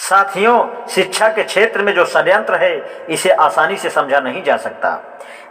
साथियों, शिक्षा के क्षेत्र में जो षड्यंत्र है, इसे आसानी से समझा नहीं जा सकता।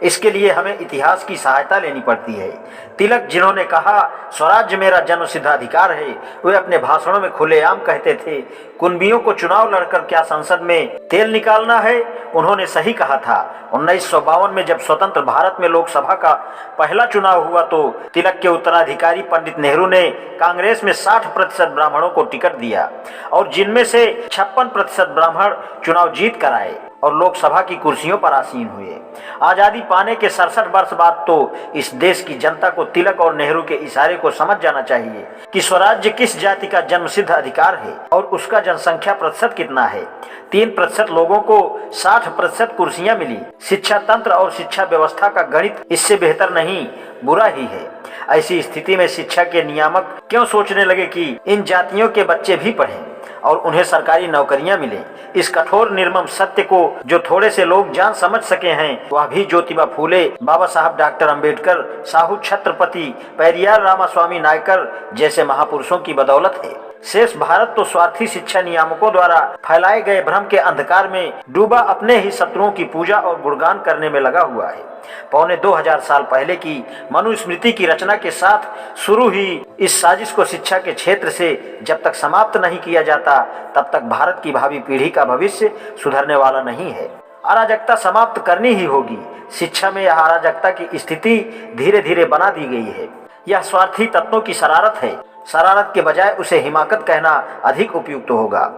इसके लिए हमें इतिहास की सहायता लेनी पड़ती है। तिलक, जिन्होंने कहा स्वराज्य मेरा जन्मसिद्ध अधिकार है, वे अपने भाषणों में खुलेआम कहते थे, कुंभियों को चुनाव लड़कर क्या संसद में तेल निकालना है। उन्होंने सही कहा था। 1952 में जब स्वतंत्र भारत में लोकसभा का पहला चुनाव हुआ तो तिलक के उत्तराधिकारी पंडित नेहरू ने कांग्रेस में 60% ब्राह्मणों को टिकट दिया और जिनमें से 56% ब्राह्मण चुनाव जीत कर आए और लोकसभा की कुर्सियों पर आसीन हुए। आजादी पाने के 67 वर्ष बाद तो इस देश की जनता को तिलक और नेहरू के इशारे को समझ जाना चाहिए कि स्वराज्य किस जाति का जन्मसिद्ध अधिकार है और उसका जनसंख्या प्रतिशत कितना है। 3% लोगों को 60% कुर्सियां मिली। शिक्षा तंत्र और शिक्षा व्यवस्था का गणित इससे बेहतर नहीं, बुरा ही है। ऐसी स्थिति में शिक्षा के नियामक क्यों सोचने लगे कि इन जातियों के बच्चे भी पढ़ें और उन्हें सरकारी नौकरियां मिलें। इस कठोर निर्मम सत्य को जो थोड़े से लोग जान समझ सके हैं, वह भी ज्योतिबा फूले, बाबा साहब डॉक्टर अंबेडकर, साहू छत्रपति पेरियार रामास्वामी नायकर जैसे महापुरुषों की बदौलत है। शेष भारत तो स्वार्थी शिक्षा नियामकों द्वारा फैलाए गए भ्रम के अंधकार में डूबा अपने ही शत्रुओं की पूजा और गुणगान करने में लगा हुआ है। पौने 2000 साल पहले की मनुस्मृति की रचना के साथ शुरू हुई इस साजिश को शिक्षा के क्षेत्र से जब तक समाप्त नहीं किया जाता, तब तक भारत की भावी पीढ़ी का भविष्य सुधरने वाला नहीं है। अराजकता समाप्त करनी ही होगी। शिक्षा में यह अराजकता की स्थिति धीरे धीरे बना दी गई है। यह स्वार्थी तत्वों की शरारत है। शरारत के बजाय उसे हिमाकत कहना अधिक उपयुक्त होगा।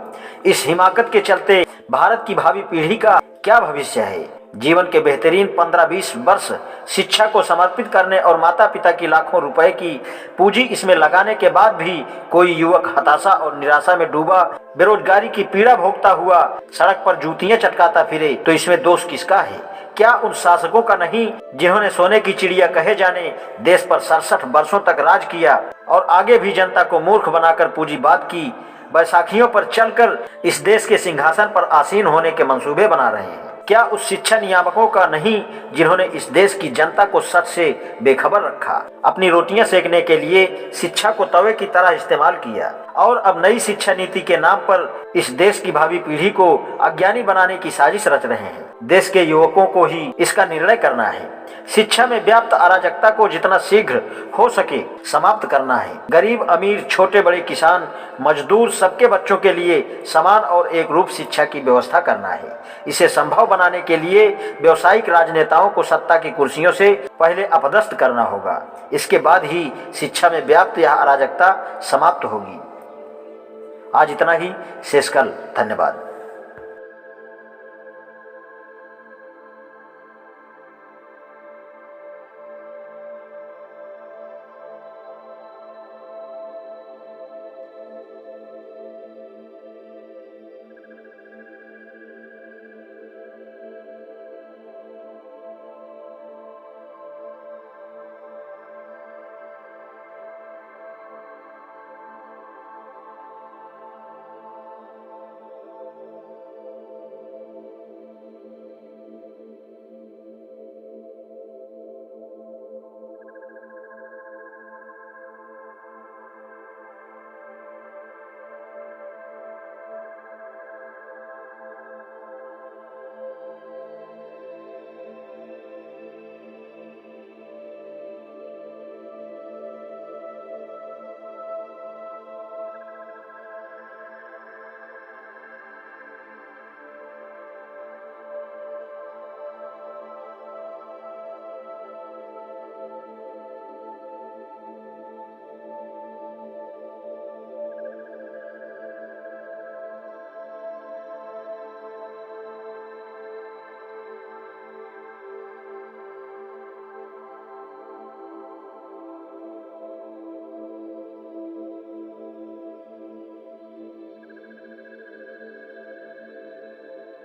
इस हिमाकत के चलते भारत की भावी पीढ़ी का क्या भविष्य है। जीवन के बेहतरीन 15-20 वर्ष शिक्षा को समर्पित करने और माता पिता की लाखों रुपए की पूंजी इसमें लगाने के बाद भी कोई युवक हताशा और निराशा में डूबा बेरोजगारी की पीड़ा भोगता हुआ सड़क पर जूतियां चटकाता फिरे, तो इसमें दोष किसका है? क्या उन शासकों का नहीं जिन्होंने सोने की चिड़िया कहे जाने देश पर 67 वर्षों तक राज किया और आगे भी जनता को मूर्ख बनाकर पूंजीवाद की बैसाखियों पर चलकर इस देश के सिंहासन पर आसीन होने के मंसूबे बना रहे हैं? क्या उस शिक्षा नियामकों का नहीं जिन्होंने इस देश की जनता को सच से बेखबर रखा, अपनी रोटियां सेकने के लिए शिक्षा को तवे की तरह इस्तेमाल किया और अब नई शिक्षा नीति के नाम पर इस देश की भावी पीढ़ी को अज्ञानी बनाने की साजिश रच रहे हैं? देश के युवकों को ही इसका निर्णय करना है। शिक्षा में व्याप्त अराजकता को जितना शीघ्र हो सके समाप्त करना है। गरीब अमीर, छोटे बड़े, किसान मजदूर, सबके बच्चों के लिए समान और एक रूप शिक्षा की व्यवस्था करना है। इसे संभव बनाने के लिए व्यावसायिक राजनेताओं को सत्ता की कुर्सियों से पहले अपदस्थ करना होगा। इसके बाद ही शिक्षा में व्याप्त यह अराजकता समाप्त होगी। आज इतना ही, शेष कल। धन्यवाद।